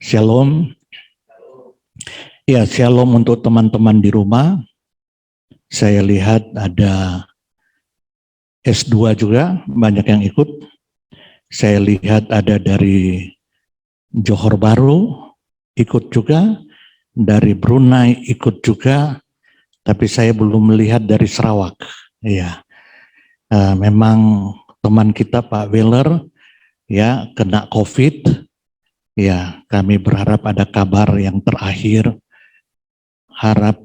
Shalom. Ya, shalom untuk teman-teman di rumah. Saya lihat ada S2 juga, banyak yang ikut. Saya lihat ada dari Johor Bahru, ikut juga. Dari Brunei, ikut juga. Tapi saya belum melihat dari Sarawak. Ya, memang teman kita Pak Weller, ya, kena COVID. Ya, kami berharap ada kabar yang terakhir. Harap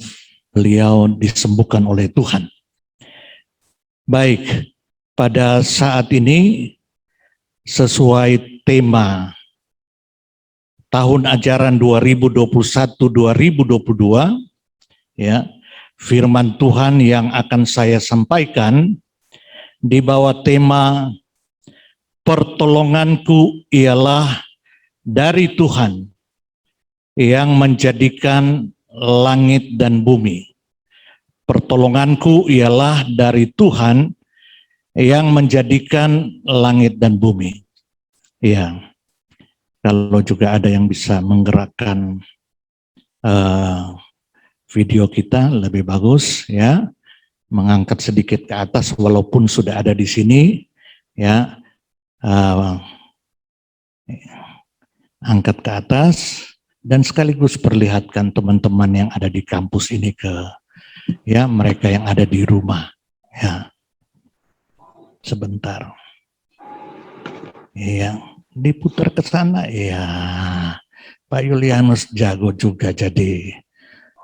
beliau disembuhkan oleh Tuhan. Baik, pada saat ini sesuai tema tahun ajaran 2021-2022, ya, firman Tuhan yang akan saya sampaikan di bawah tema pertolonganku ialah dari Tuhan yang menjadikan langit dan bumi. Pertolonganku ialah dari Tuhan yang menjadikan langit dan bumi. Ya, kalau juga ada yang bisa menggerakkan video kita lebih bagus, ya, mengangkat sedikit ke atas walaupun sudah ada di sini, ya, angkat ke atas dan sekaligus perlihatkan teman-teman yang ada di kampus ini ke, ya, mereka yang ada di rumah, ya. Sebentar. Iya, diputar ke sana. Iya. Pak Yulianus jago juga, jadi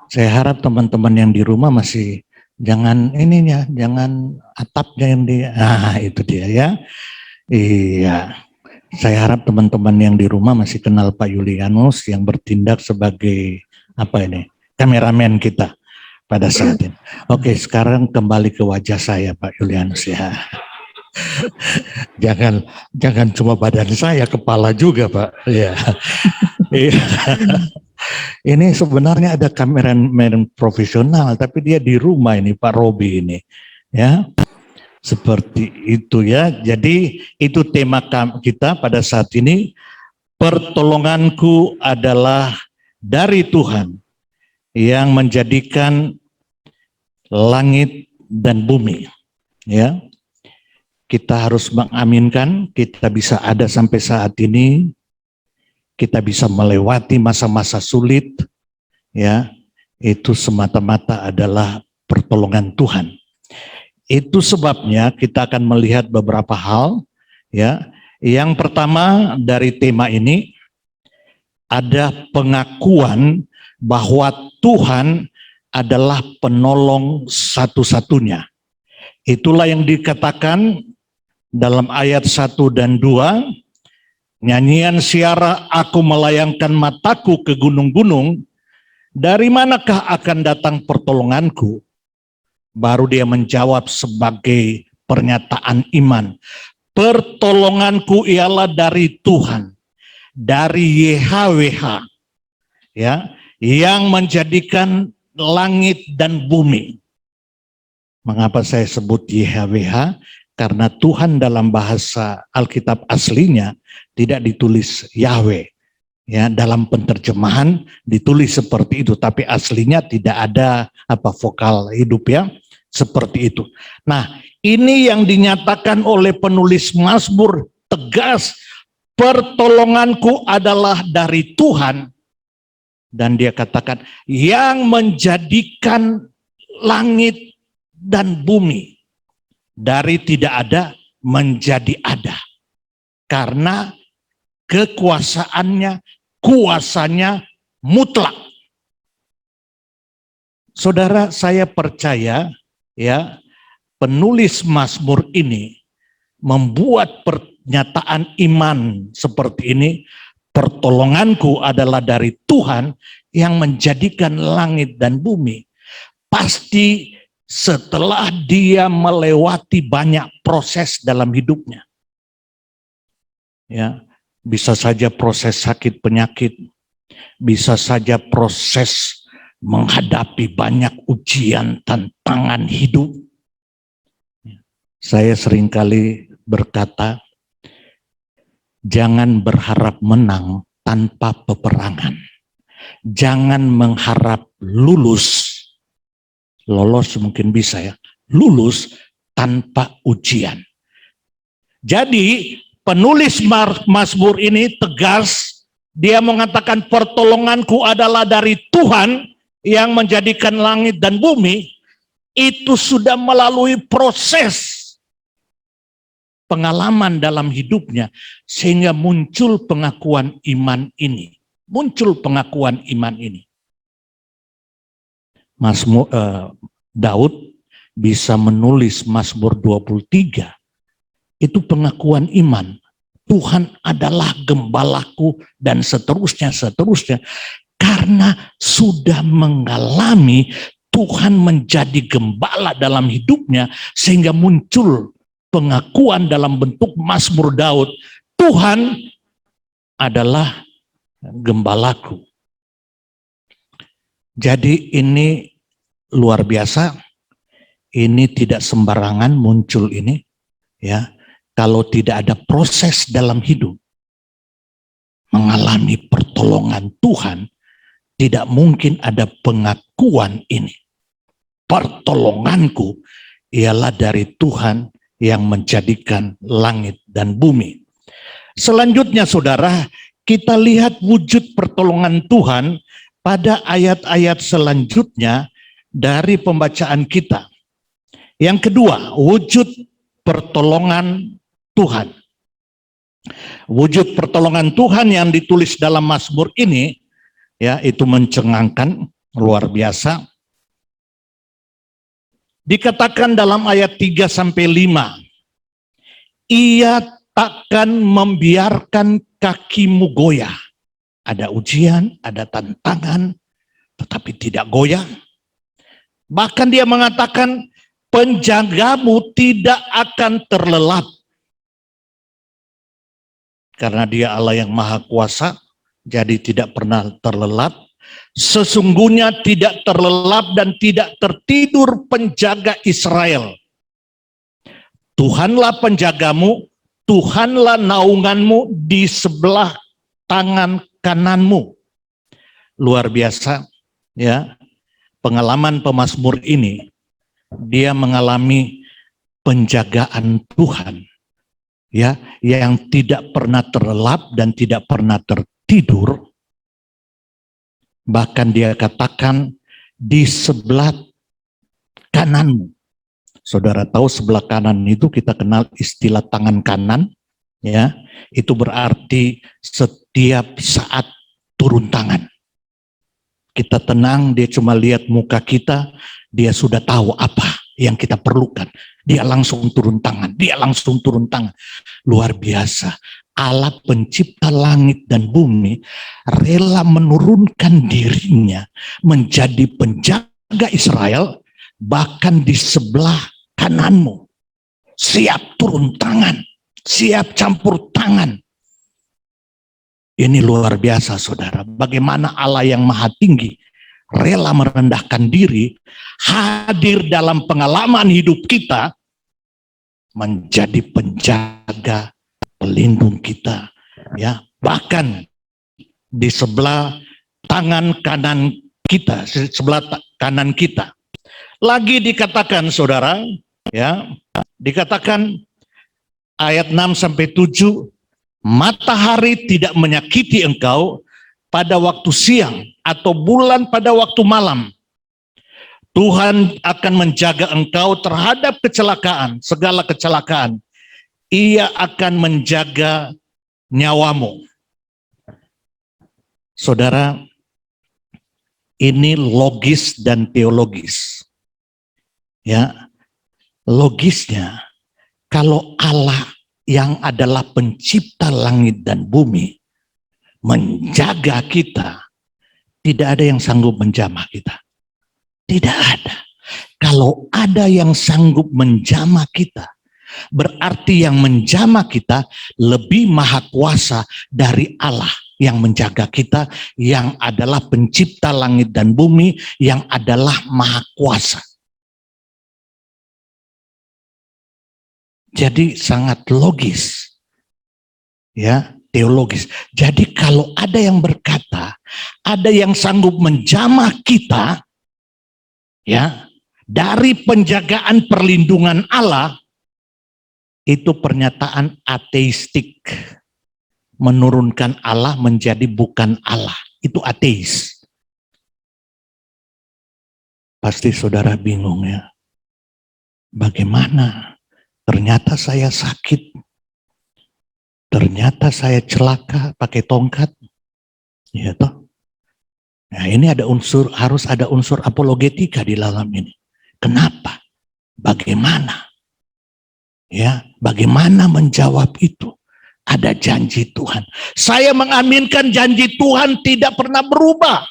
saya harap teman-teman yang di rumah masih jangan ininya, jangan atapnya yang di, itu dia ya. Iya. Saya harap teman-teman yang di rumah masih kenal Pak Yulianus yang bertindak sebagai apa ini? Kameramen kita pada saat ini. Oke, sekarang kembali ke wajah saya Pak Yulianus ya. Jangan cuma badan saya, kepala juga Pak. Ya. Ini sebenarnya ada kameramen profesional, tapi dia di rumah ini Pak Robi ini, ya. Seperti itu ya. Jadi itu tema kita pada saat ini. Pertolonganku adalah dari Tuhan yang menjadikan langit dan bumi, ya. Kita harus mengaminkan, kita bisa ada sampai saat ini, kita bisa melewati masa-masa sulit, ya, itu semata-mata adalah pertolongan Tuhan. Itu sebabnya kita akan melihat beberapa hal, ya. Yang pertama dari tema ini, ada pengakuan bahwa Tuhan adalah penolong satu-satunya. Itulah yang dikatakan dalam ayat 1 dan 2, nyanyian siara aku melayangkan mataku ke gunung-gunung, dari manakah akan datang pertolonganku? Baru dia menjawab sebagai pernyataan iman. Pertolonganku ialah dari Tuhan, dari YHWH, ya, yang menjadikan langit dan bumi. Mengapa saya sebut YHWH? Karena Tuhan dalam bahasa Alkitab aslinya tidak ditulis Yahweh. Ya, dalam penerjemahan ditulis seperti itu, tapi aslinya tidak ada vokal hidup ya, seperti itu. Nah, ini yang dinyatakan oleh penulis Mazmur tegas, pertolonganku adalah dari Tuhan, dan dia katakan yang menjadikan langit dan bumi. Dari tidak ada menjadi ada. Karena kekuasaannya, kuasanya mutlak. Saudara, saya percaya ya, penulis Mazmur ini membuat pernyataan iman seperti ini, pertolonganku adalah dari Tuhan yang menjadikan langit dan bumi. Pasti setelah dia melewati banyak proses dalam hidupnya. Ya, bisa saja proses sakit penyakit, bisa saja proses menghadapi banyak ujian tantangan hidup. Saya seringkali berkata, jangan berharap menang, tanpa peperangan. Jangan mengharap lolos mungkin bisa ya, lulus tanpa ujian. Jadi penulis Mazmur ini tegas, dia mengatakan pertolonganku adalah dari Tuhan yang menjadikan langit dan bumi. Itu sudah melalui proses pengalaman dalam hidupnya sehingga muncul pengakuan iman ini. Muncul pengakuan iman ini. Daud bisa menulis Mazmur 23. Itu pengakuan iman. Tuhan adalah gembalaku dan seterusnya. Karena sudah mengalami Tuhan menjadi gembala dalam hidupnya sehingga muncul pengakuan dalam bentuk Mazmur Daud. Tuhan adalah gembalaku. Jadi ini luar biasa, ini tidak sembarangan muncul ini, ya. Kalau tidak ada proses dalam hidup, mengalami pertolongan Tuhan, tidak mungkin ada pengakuan ini. Pertolonganku ialah dari Tuhan yang menjadikan langit dan bumi. Selanjutnya saudara, kita lihat wujud pertolongan Tuhan pada ayat-ayat selanjutnya dari pembacaan kita. Yang kedua, wujud pertolongan Tuhan. Wujud pertolongan Tuhan yang ditulis dalam Mazmur ini, ya, itu mencengangkan, luar biasa. Dikatakan dalam ayat 3-5, Ia takkan membiarkan kakimu goyah. Ada ujian, ada tantangan, tetapi tidak goyah. Bahkan dia mengatakan, penjagamu tidak akan terlelap. Karena dia Allah yang maha kuasa, jadi tidak pernah terlelap. Sesungguhnya tidak terlelap dan tidak tertidur penjaga Israel. Tuhanlah penjagamu, Tuhanlah naunganmu di sebelah tangan kananmu. Luar biasa, ya. Pengalaman pemazmur ini, dia mengalami penjagaan Tuhan, ya, yang tidak pernah terlelap dan tidak pernah tertidur. Bahkan dia katakan di sebelah kananmu. Saudara tahu sebelah kanan itu kita kenal istilah tangan kanan, ya. Itu berarti setiap saat turun tangan. Kita tenang, dia cuma lihat muka kita, dia sudah tahu apa yang kita perlukan. Dia langsung turun tangan, Luar biasa. Allah pencipta langit dan bumi rela menurunkan dirinya menjadi penjaga Israel, bahkan di sebelah kananmu. Siap turun tangan, siap campur tangan. Ini luar biasa saudara, bagaimana Allah yang maha tinggi rela merendahkan diri, hadir dalam pengalaman hidup kita, menjadi penjaga, pelindung kita, ya. Bahkan di sebelah tangan kanan kita, sebelah kanan kita. Lagi dikatakan saudara, ya, dikatakan ayat 6-7, matahari tidak menyakiti engkau pada waktu siang atau bulan pada waktu malam. Tuhan akan menjaga engkau terhadap kecelakaan, segala kecelakaan. Ia akan menjaga nyawamu. Saudara, ini logis dan teologis. Ya, logisnya, kalau Allah yang adalah pencipta langit dan bumi menjaga kita, tidak ada yang sanggup menjamah kita. Tidak ada. Kalau ada yang sanggup menjamah kita, berarti yang menjamah kita lebih maha kuasa dari Allah yang menjaga kita, yang adalah pencipta langit dan bumi, yang adalah maha kuasa. Jadi sangat logis, ya, teologis. Jadi kalau ada yang berkata, ada yang sanggup menjamah kita, ya, dari penjagaan perlindungan Allah, itu pernyataan ateistik. Menurunkan Allah menjadi bukan Allah. Itu ateis. Pasti saudara bingung ya. Bagaimana? Ternyata saya sakit. Ternyata saya celaka pakai tongkat. Ya toh. Nah, ini harus ada unsur apologetika di dalam ini. Kenapa? Bagaimana? Ya, bagaimana menjawab itu? Ada janji Tuhan. Saya mengaminkan janji Tuhan tidak pernah berubah.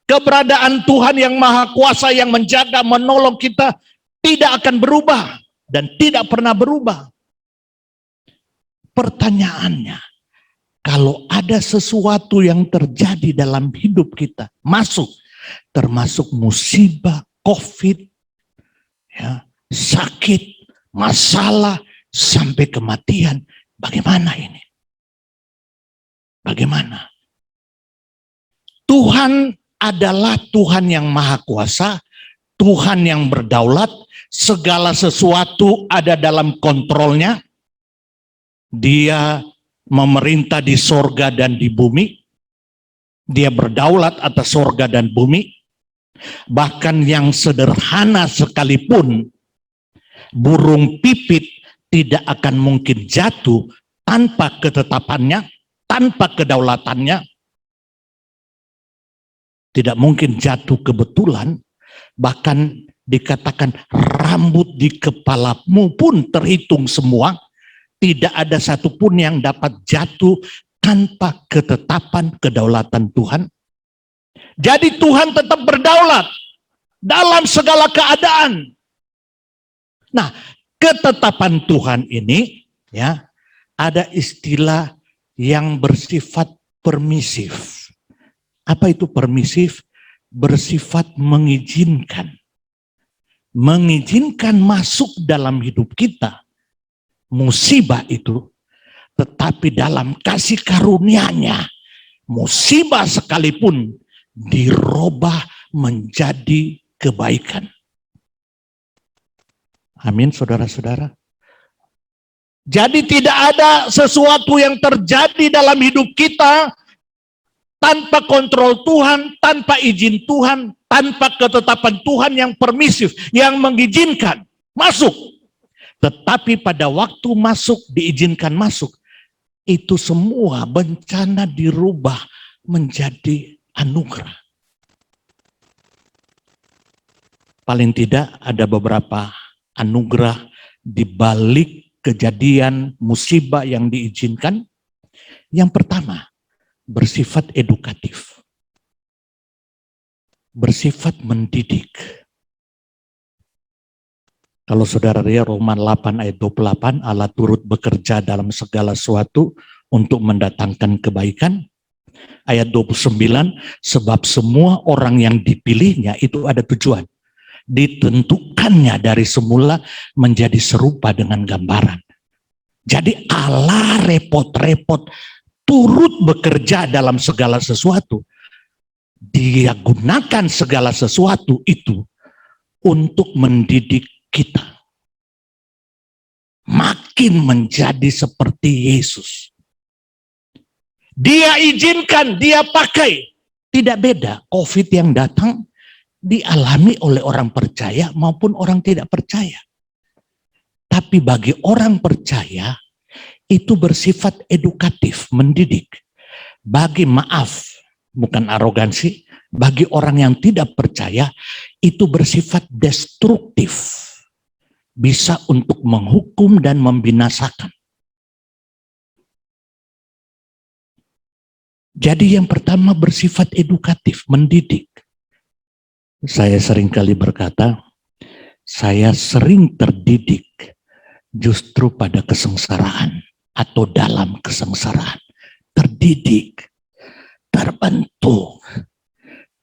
Keberadaan Tuhan yang Maha Kuasa yang menjaga, menolong kita tidak akan berubah dan tidak pernah berubah. Pertanyaannya, kalau ada sesuatu yang terjadi dalam hidup kita, termasuk musibah, COVID, ya, sakit, masalah, sampai kematian, bagaimana ini? Bagaimana? Tuhan adalah Tuhan yang Maha Kuasa, Tuhan yang berdaulat, segala sesuatu ada dalam kontrolnya. Dia memerintah di sorga dan di bumi. Dia berdaulat atas sorga dan bumi. Bahkan yang sederhana sekalipun, burung pipit tidak akan mungkin jatuh tanpa ketetapannya, tanpa kedaulatannya. Tidak mungkin jatuh kebetulan, bahkan dikatakan rambut di kepalamu pun terhitung semua. Tidak ada satupun yang dapat jatuh tanpa ketetapan kedaulatan Tuhan. Jadi Tuhan tetap berdaulat dalam segala keadaan. Nah, ketetapan Tuhan ini, ya, ada istilah yang bersifat permisif. Apa itu permisif? Bersifat mengizinkan. Mengizinkan masuk dalam hidup kita musibah itu, tetapi dalam kasih karunia-Nya, musibah sekalipun dirubah menjadi kebaikan. Amin, saudara-saudara. Jadi tidak ada sesuatu yang terjadi dalam hidup kita tanpa kontrol Tuhan, tanpa izin Tuhan, tanpa ketetapan Tuhan yang permisif, yang mengizinkan masuk. Tetapi pada waktu masuk, diizinkan masuk, itu semua bencana dirubah menjadi anugerah. Paling tidak ada beberapa anugerah di balik kejadian musibah yang diizinkan. Yang pertama, bersifat edukatif. Bersifat mendidik. Kalau saudara lihat Roma 8 ayat 28, Allah turut bekerja dalam segala sesuatu untuk mendatangkan kebaikan. Ayat 29, sebab semua orang yang dipilihnya itu ada tujuan. Ditentukannya dari semula menjadi serupa dengan gambaran. Jadi Allah repot-repot turut bekerja dalam segala sesuatu. Dia gunakan segala sesuatu itu untuk mendidik kita makin menjadi seperti Yesus. Dia izinkan, dia pakai. Tidak beda, COVID yang datang dialami oleh orang percaya maupun orang tidak percaya. Tapi bagi orang percaya itu bersifat edukatif, mendidik. Bukan arogansi, bagi orang yang tidak percaya itu bersifat destruktif. Bisa untuk menghukum dan membinasakan. Jadi yang pertama bersifat edukatif, mendidik. Saya seringkali berkata, saya sering terdidik justru pada kesengsaraan atau dalam kesengsaraan. Terdidik, terbentuk.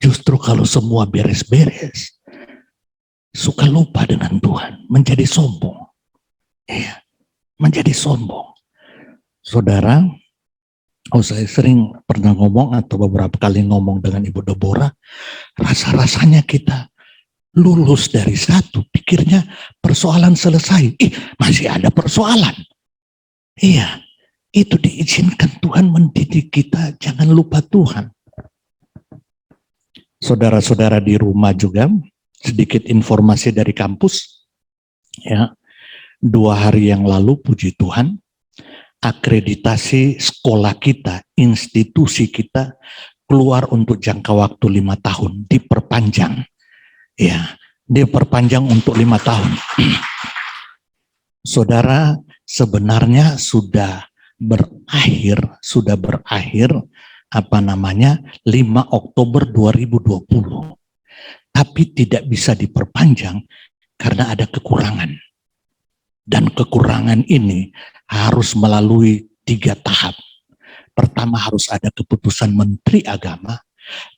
Justru kalau semua beres-beres, suka lupa dengan Tuhan, menjadi sombong. Iya, menjadi sombong. Saudara, Oh, saya sering pernah ngomong atau beberapa kali ngomong dengan Ibu Deborah, rasa-rasanya kita lulus dari satu, pikirnya persoalan selesai. Masih ada persoalan. Iya, itu diizinkan Tuhan mendidik kita, jangan lupa Tuhan. Saudara-saudara di rumah juga, sedikit informasi dari kampus. Ya, 2 hari yang lalu, puji Tuhan, akreditasi sekolah kita, institusi kita, keluar untuk jangka waktu 5 tahun, diperpanjang. Ya, diperpanjang untuk 5 tahun. Saudara, sebenarnya sudah berakhir 5 Oktober 2020. Tapi tidak bisa diperpanjang karena ada kekurangan. Dan kekurangan ini harus melalui 3 tahap. Pertama, harus ada keputusan Menteri Agama.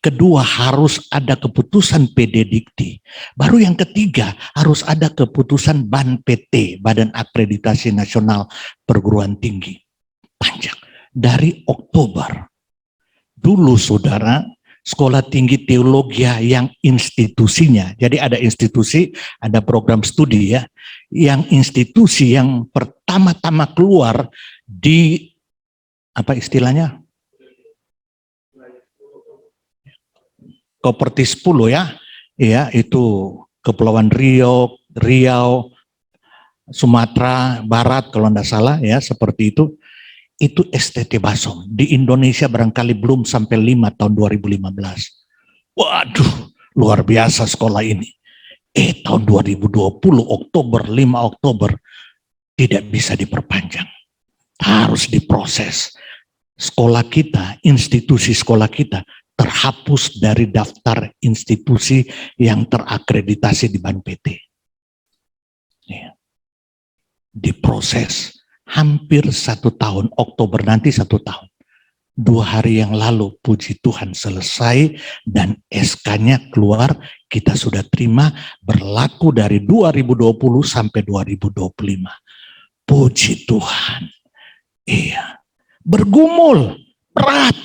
Kedua, harus ada keputusan PD Dikti. Baru yang ketiga, harus ada keputusan BAN PT, Badan Akreditasi Nasional Perguruan Tinggi. Panjang. Dari Oktober. Dulu saudara, Sekolah Tinggi Teologi yang institusinya, jadi ada institusi, ada program studi ya, yang institusi yang pertama-tama keluar di, apa istilahnya? Koperti 10 ya, itu Kepulauan Riau, Sumatera Barat kalau tidak salah ya, seperti itu STT Basom. Di Indonesia barangkali belum sampai 5 tahun 2015. Waduh, luar biasa sekolah ini. Tahun 2020 Oktober, 5 Oktober tidak bisa diperpanjang. Harus diproses. Sekolah kita, institusi sekolah kita terhapus dari daftar institusi yang terakreditasi di BAN PT. Ya. Diproses. Hampir 1 tahun, Oktober nanti 1 tahun. 2 hari yang lalu, puji Tuhan selesai dan SK-nya keluar, kita sudah terima, berlaku dari 2020 sampai 2025. Puji Tuhan. Iya. Bergumul, berat,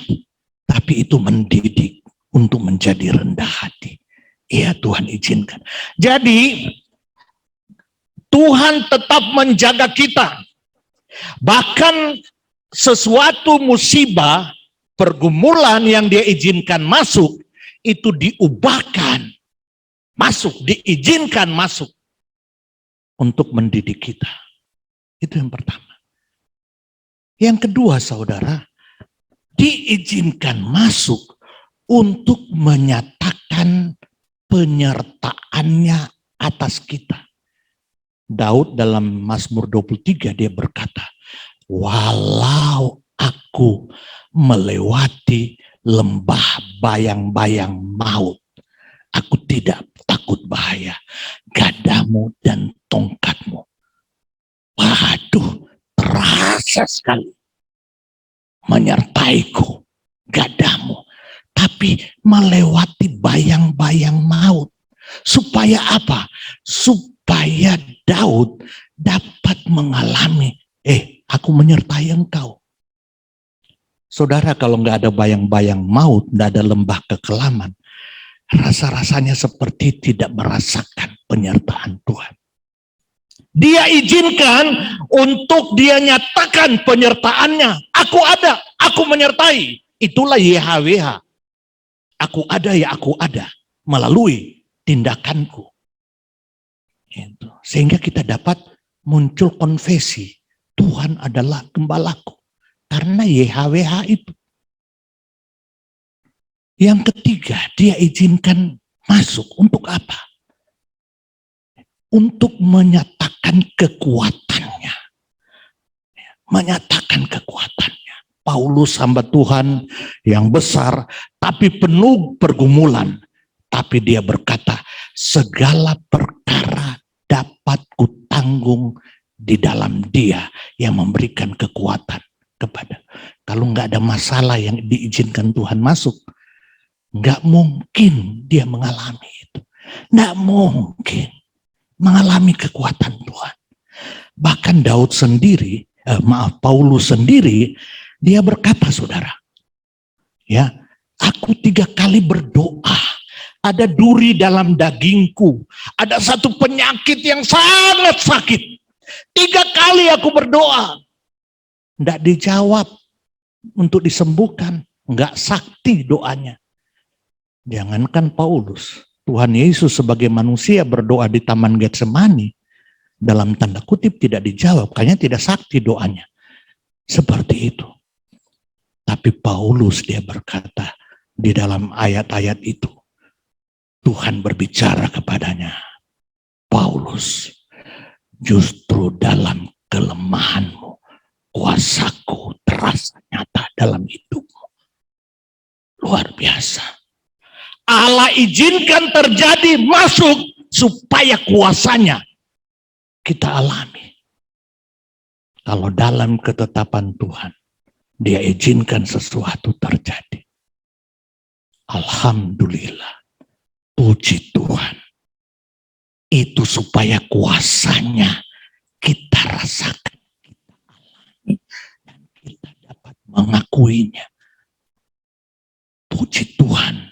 tapi itu mendidik untuk menjadi rendah hati. Iya, Tuhan izinkan. Jadi, Tuhan tetap menjaga kita. Bahkan sesuatu musibah, pergumulan yang dia izinkan masuk, itu diubahkan, diizinkan masuk untuk mendidik kita. Itu yang pertama. Yang kedua saudara, diizinkan masuk untuk menyatakan penyertaannya atas kita. Daud dalam Mazmur 23 dia berkata, walau aku melewati lembah bayang-bayang maut, aku tidak takut bahaya, gadamu dan tongkatmu. Waduh, terasa sekali menyertaiku, gadamu. Tapi melewati bayang-bayang maut. Supaya apa? Supaya Daud dapat mengalami, aku menyertai engkau. Saudara, kalau nggak ada bayang-bayang maut, nggak ada lembah kekelaman, rasa-rasanya seperti tidak merasakan penyertaan Tuhan. Dia izinkan untuk dia nyatakan penyertaannya. Aku ada, aku menyertai. Itulah YHWH. Aku ada ya aku ada. Melalui tindakanku. Sehingga kita dapat muncul konfesi. Tuhan adalah gembalaku. Karena YHWH itu. Yang ketiga, dia izinkan masuk. Untuk apa? Untuk menyatakan kekuatannya. Menyatakan kekuatannya. Paulus hamba Tuhan yang besar, tapi penuh pergumulan. Tapi dia berkata, segala perkara dapat kutanggung di dalam dia yang memberikan kekuatan kepada. Kalau nggak ada masalah yang diizinkan Tuhan masuk, nggak mungkin dia mengalami itu. Nggak mungkin mengalami kekuatan Tuhan. Bahkan Daud sendiri, Paulus sendiri Dia berkata, saudara, ya, aku 3 kali berdoa. Ada duri dalam dagingku. Ada satu penyakit yang sangat sakit. 3 kali aku berdoa. Tidak dijawab untuk disembuhkan. Enggak sakti doanya. Jangankan Paulus. Tuhan Yesus sebagai manusia berdoa di Taman Getsemani. Dalam tanda kutip tidak dijawab. Kayaknya tidak sakti doanya. Seperti itu. Tapi Paulus dia berkata di dalam ayat-ayat itu. Tuhan berbicara kepadanya. Paulus, justru dalam kelemahanmu, kuasaku terasa nyata dalam hidupmu. Luar biasa. Allah izinkan terjadi masuk supaya kuasanya kita alami. Kalau dalam ketetapan Tuhan, dia izinkan sesuatu terjadi. Alhamdulillah. Puji Tuhan. Itu supaya kuasanya kita rasakan, kita alami, dan kita dapat mengakuinya. Puji Tuhan.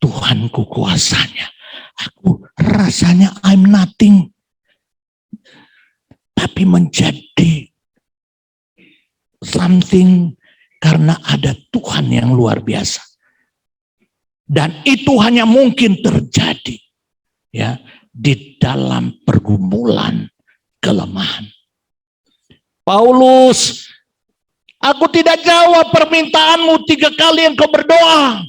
Tuhanku kuasanya. Aku rasanya I'm nothing. Tapi menjadi something karena ada Tuhan yang luar biasa. Dan itu hanya mungkin terjadi ya di dalam pergumulan kelemahan. Paulus, aku tidak jawab permintaanmu 3 kali engkau berdoa.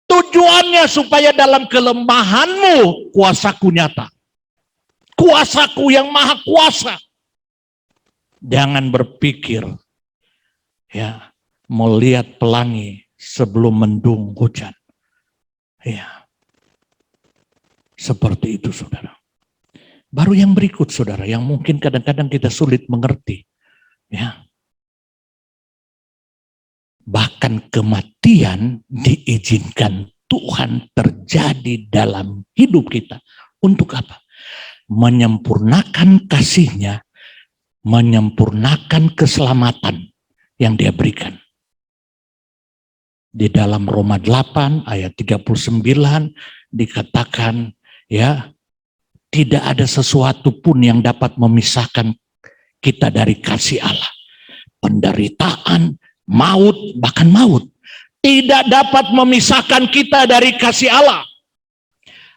Tujuannya supaya dalam kelemahanmu kuasaku nyata. Kuasaku yang maha kuasa. Jangan berpikir ya mau lihat pelangi sebelum mendung hujan. Ya. Seperti itu, saudara. Baru yang berikut, saudara, yang mungkin kadang-kadang kita sulit mengerti. Ya. Bahkan kematian diizinkan Tuhan terjadi dalam hidup kita. Untuk apa? Menyempurnakan kasih-Nya, menyempurnakan keselamatan yang Dia berikan. Di dalam Roma 8 ayat 39 dikatakan ya tidak ada sesuatu pun yang dapat memisahkan kita dari kasih Allah. Penderitaan, maut, bahkan maut tidak dapat memisahkan kita dari kasih Allah.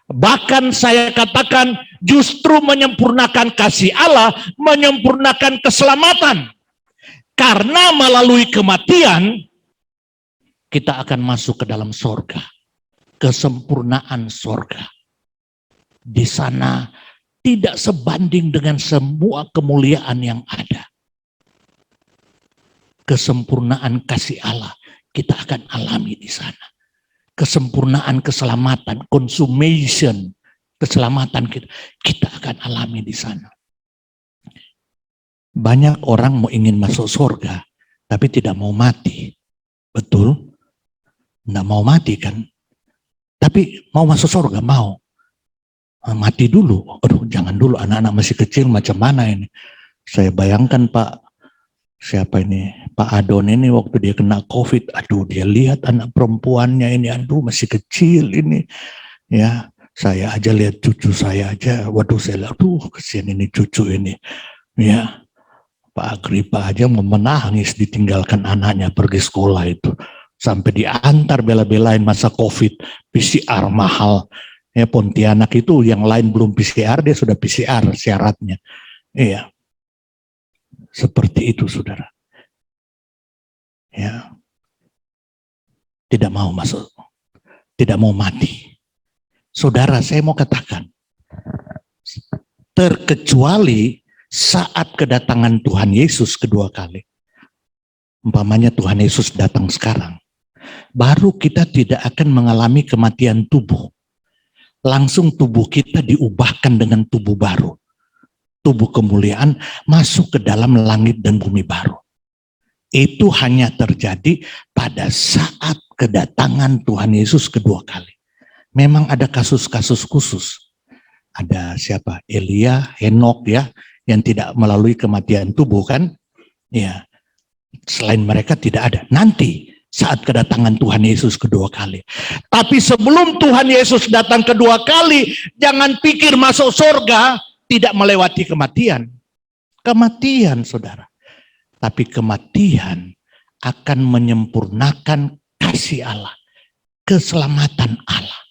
Bahkan saya katakan justru menyempurnakan kasih Allah, menyempurnakan keselamatan. Karena melalui kematian kita akan masuk ke dalam sorga. Kesempurnaan sorga. Di sana tidak sebanding dengan semua kemuliaan yang ada. Kesempurnaan kasih Allah kita akan alami di sana. Kesempurnaan keselamatan, consummation, keselamatan kita akan alami di sana. Banyak orang mau ingin masuk sorga, tapi tidak mau mati. Betul? Nggak mau mati kan? Tapi mau masuk surga, mau. Mati dulu. Aduh, jangan dulu, anak-anak masih kecil macam mana ini. Saya bayangkan Pak, siapa ini? Pak Adon ini waktu dia kena COVID, aduh dia lihat anak perempuannya ini, aduh masih kecil ini. Ya, saya aja lihat cucu saya aja, waduh saya lihat, aduh kesian ini cucu ini. Ya, Pak Agripa aja mau menangis ditinggalkan anaknya pergi sekolah itu. Sampai diantar bela-belain masa COVID, PCR mahal. Ya Pontianak itu yang lain belum PCR, dia sudah PCR syaratnya. Iya. Seperti itu saudara. Ya. Tidak mau masuk. Tidak mau mati. Saudara, saya mau katakan. Terkecuali saat kedatangan Tuhan Yesus kedua kali. Umpamanya Tuhan Yesus datang sekarang. Baru kita tidak akan mengalami kematian tubuh. Langsung tubuh kita diubahkan dengan tubuh baru. Tubuh kemuliaan masuk ke dalam langit dan bumi baru. Itu hanya terjadi pada saat kedatangan Tuhan Yesus kedua kali. Memang ada kasus-kasus khusus. Ada siapa? Elia, Henok ya, yang tidak melalui kematian tubuh kan? Ya. Selain mereka tidak ada. Nanti saat kedatangan Tuhan Yesus kedua kali. Tapi sebelum Tuhan Yesus datang kedua kali, jangan pikir masuk surga tidak melewati kematian. Kematian, saudara. Tapi kematian akan menyempurnakan kasih Allah. Keselamatan Allah.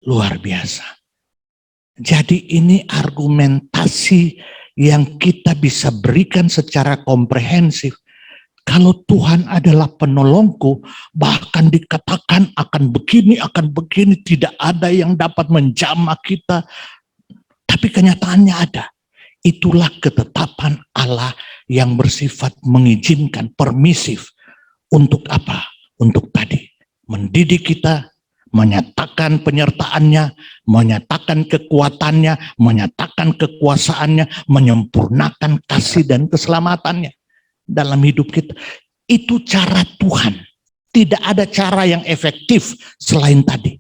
Luar biasa. Jadi ini argumentasi yang kita bisa berikan secara komprehensif. Kalau Tuhan adalah penolongku, bahkan dikatakan akan begini, tidak ada yang dapat menjamah kita. Tapi kenyataannya ada. Itulah ketetapan Allah yang bersifat mengizinkan, permisif. Untuk apa? Untuk tadi, mendidik kita, menyatakan penyertaannya, menyatakan kekuatannya, menyatakan kekuasaannya, menyempurnakan kasih dan keselamatannya dalam hidup kita. Itu cara Tuhan. Tidak ada cara yang efektif selain tadi.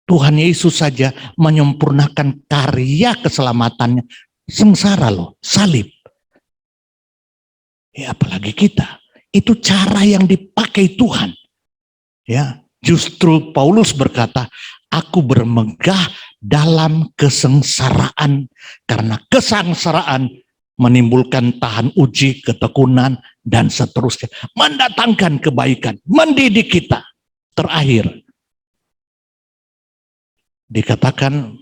Tuhan Yesus saja menyempurnakan karya keselamatannya. Sengsara loh, salib. Ya apalagi kita. Itu cara yang dipakai Tuhan. Ya, justru Paulus berkata, aku bermegah dalam kesengsaraan. Karena kesengsaraan menimbulkan tahan uji, ketekunan, dan seterusnya. Mendatangkan kebaikan, mendidik kita. Terakhir, dikatakan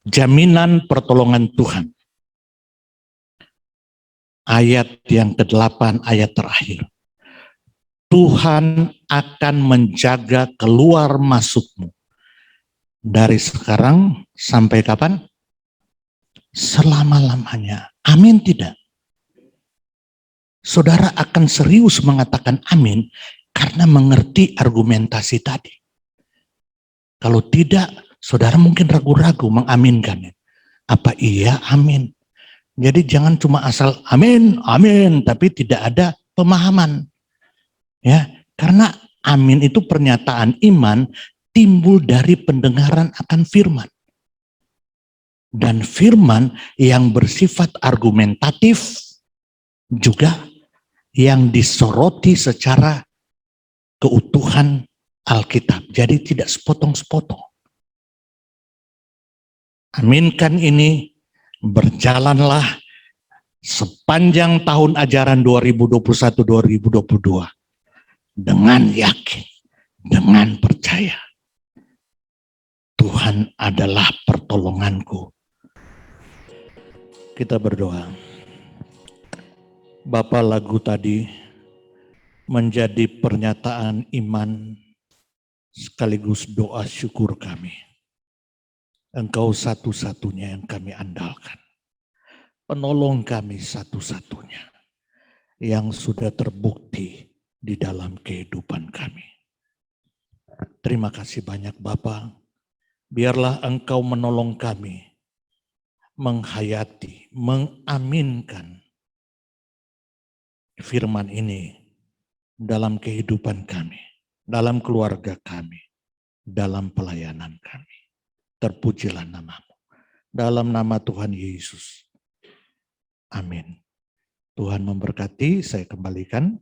jaminan pertolongan Tuhan. Ayat yang ke-8, ayat terakhir. Tuhan akan menjaga keluar masukmu. Dari sekarang sampai kapan? Selama-lamanya. Amin tidak? Saudara akan serius mengatakan amin karena mengerti argumentasi tadi. Kalau tidak, saudara mungkin ragu-ragu mengaminkannya. Apa iya amin? Jadi jangan cuma asal amin, amin, tapi tidak ada pemahaman. Ya, karena amin itu pernyataan iman timbul dari pendengaran akan firman. Dan firman yang bersifat argumentatif juga yang disoroti secara keutuhan Alkitab. Jadi tidak sepotong-sepotong. Aminkan ini, berjalanlah sepanjang tahun ajaran 2021-2022 dengan yakin, dengan percaya. Tuhan adalah pertolonganku. Kita berdoa. Bapa, lagu tadi menjadi pernyataan iman sekaligus doa syukur kami. Engkau satu-satunya yang kami andalkan. Penolong kami satu-satunya yang sudah terbukti di dalam kehidupan kami. Terima kasih banyak Bapa. Biarlah Engkau menolong kami menghayati, mengaminkan firman ini dalam kehidupan kami, dalam keluarga kami, dalam pelayanan kami. Terpujilah nama-Mu. Dalam nama Tuhan Yesus. Amin. Tuhan memberkati, saya kembalikan.